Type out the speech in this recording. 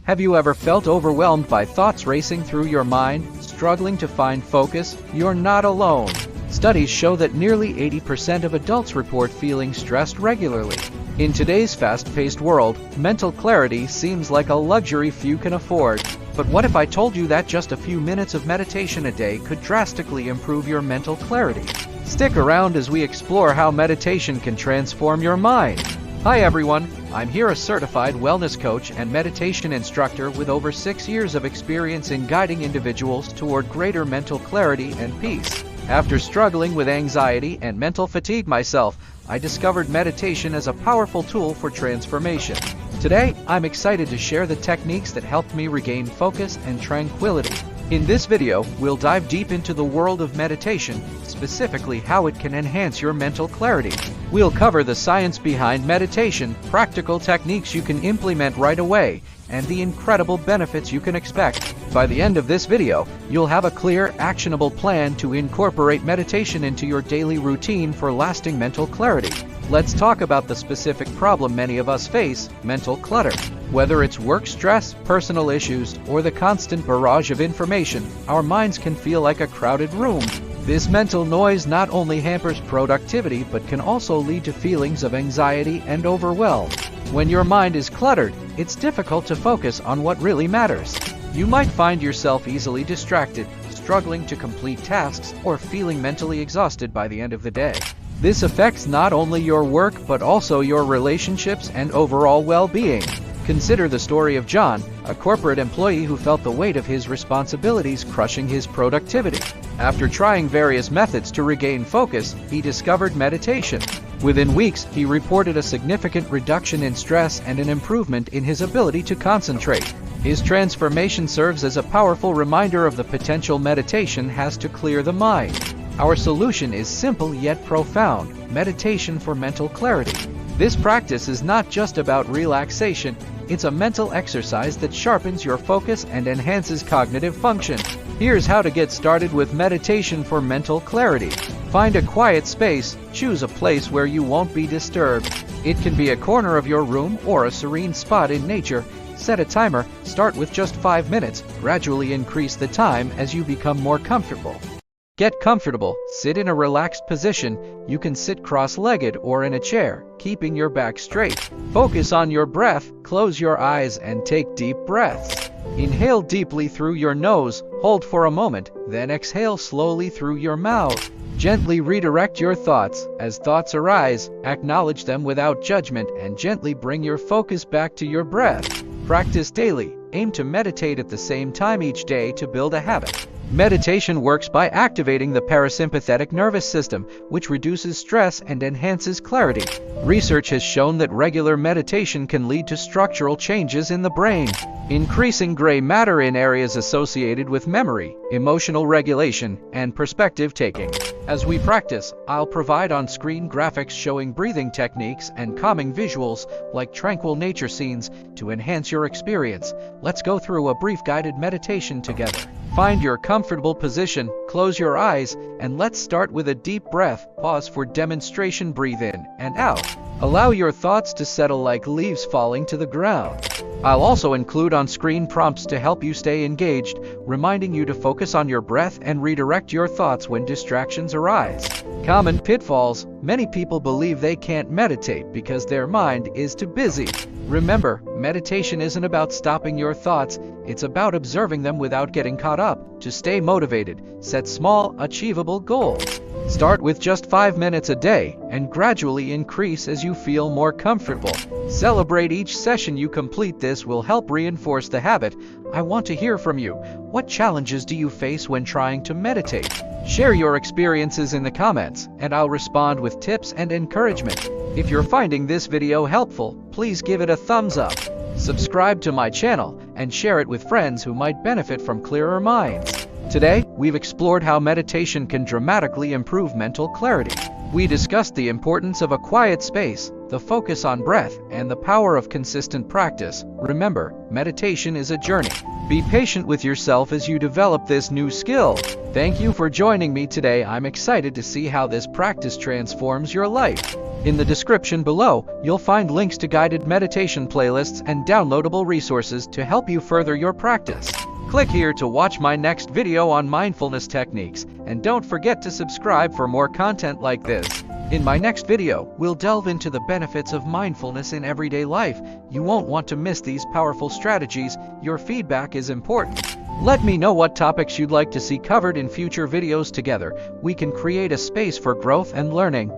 Have you ever felt overwhelmed by thoughts racing through your mind, struggling to find focus? You're not alone. Studies show that nearly 80% of adults report feeling stressed regularly. In today's fast-paced world, mental clarity seems like a luxury few can afford. But what if I told you that just a few minutes of meditation a day could drastically improve your mental clarity? Stick around as we explore how meditation can transform your mind. Hi everyone, I'm here, a certified wellness coach and meditation instructor with over 6 years of experience in guiding individuals toward greater mental clarity and peace. After struggling with anxiety and mental fatigue myself, I discovered meditation as a powerful tool for transformation. Today, I'm excited to share the techniques that helped me regain focus and tranquility. In this video, we'll dive deep into the world of meditation, specifically how it can enhance your mental clarity. We'll cover the science behind meditation, practical techniques you can implement right away, and the incredible benefits you can expect. By the end of this video, you'll have a clear, actionable plan to incorporate meditation into your daily routine for lasting mental clarity. Let's talk about the specific problem many of us face: mental clutter. Whether it's work stress, personal issues, or the constant barrage of information, our minds can feel like a crowded room. This mental noise not only hampers productivity but can also lead to feelings of anxiety and overwhelm. When your mind is cluttered, it's difficult to focus on what really matters. You might find yourself easily distracted, struggling to complete tasks, or feeling mentally exhausted by the end of the day. This affects not only your work but also your relationships and overall well-being. Consider the story of John, a corporate employee who felt the weight of his responsibilities crushing his productivity. After trying various methods to regain focus, he discovered meditation. Within weeks, he reported a significant reduction in stress and an improvement in his ability to concentrate. His transformation serves as a powerful reminder of the potential meditation has to clear the mind. Our solution is simple yet profound: meditation for mental clarity. This practice is not just about relaxation, it's a mental exercise that sharpens your focus and enhances cognitive function. Here's how to get started with meditation for mental clarity. Find a quiet space, choose a place where you won't be disturbed. It can be a corner of your room or a serene spot in nature. Set a timer, start with just 5 minutes, gradually increase the time as you become more comfortable. Get comfortable, sit in a relaxed position. You can sit cross-legged or in a chair, keeping your back straight. Focus on your breath, close your eyes and take deep breaths. Inhale deeply through your nose, hold for a moment, then exhale slowly through your mouth. Gently redirect your thoughts. As thoughts arise, acknowledge them without judgment and gently bring your focus back to your breath. Practice daily. Aim to meditate at the same time each day to build a habit. Meditation works by activating the parasympathetic nervous system, which reduces stress and enhances clarity. Research has shown that regular meditation can lead to structural changes in the brain, increasing gray matter in areas associated with memory, emotional regulation, and perspective taking. As we practice, I'll provide on-screen graphics showing breathing techniques and calming visuals like tranquil nature scenes to enhance your experience. Let's go through a brief guided meditation together. Find your comfortable position, close your eyes, and let's start with a deep breath. Pause for demonstration. Breathe in and out. Allow your thoughts to settle like leaves falling to the ground. I'll also include on-screen prompts to help you stay engaged, reminding you to focus on your breath and redirect your thoughts when distractions arise. Common pitfalls: many people believe they can't meditate because their mind is too busy. Remember, meditation isn't about stopping your thoughts, it's about observing them without getting caught up. To stay motivated, set small, achievable goals. Start with just 5 minutes a day and gradually increase as you feel more comfortable. Celebrate each session you complete. This will help reinforce the habit. I want to hear from you. What challenges do you face when trying to meditate? Share your experiences in the comments, and I'll respond with tips and encouragement. If you're finding this video helpful, please give it a thumbs up. Subscribe to my channel and share it with friends who might benefit from clearer minds. Today, we've explored how meditation can dramatically improve mental clarity. We discussed the importance of a quiet space, the focus on breath, and the power of consistent practice. Remember, meditation is a journey. Be patient with yourself as you develop this new skill. Thank you for joining me today. I'm excited to see how this practice transforms your life. In the description below, you'll find links to guided meditation playlists and downloadable resources to help you further your practice. Click here to watch my next video on mindfulness techniques, and don't forget to subscribe for more content like this. In my next video, we'll delve into the benefits of mindfulness in everyday life. You won't want to miss these powerful strategies. Your feedback is important. Let me know what topics you'd like to see covered in future videos. Together, we can create a space for growth and learning.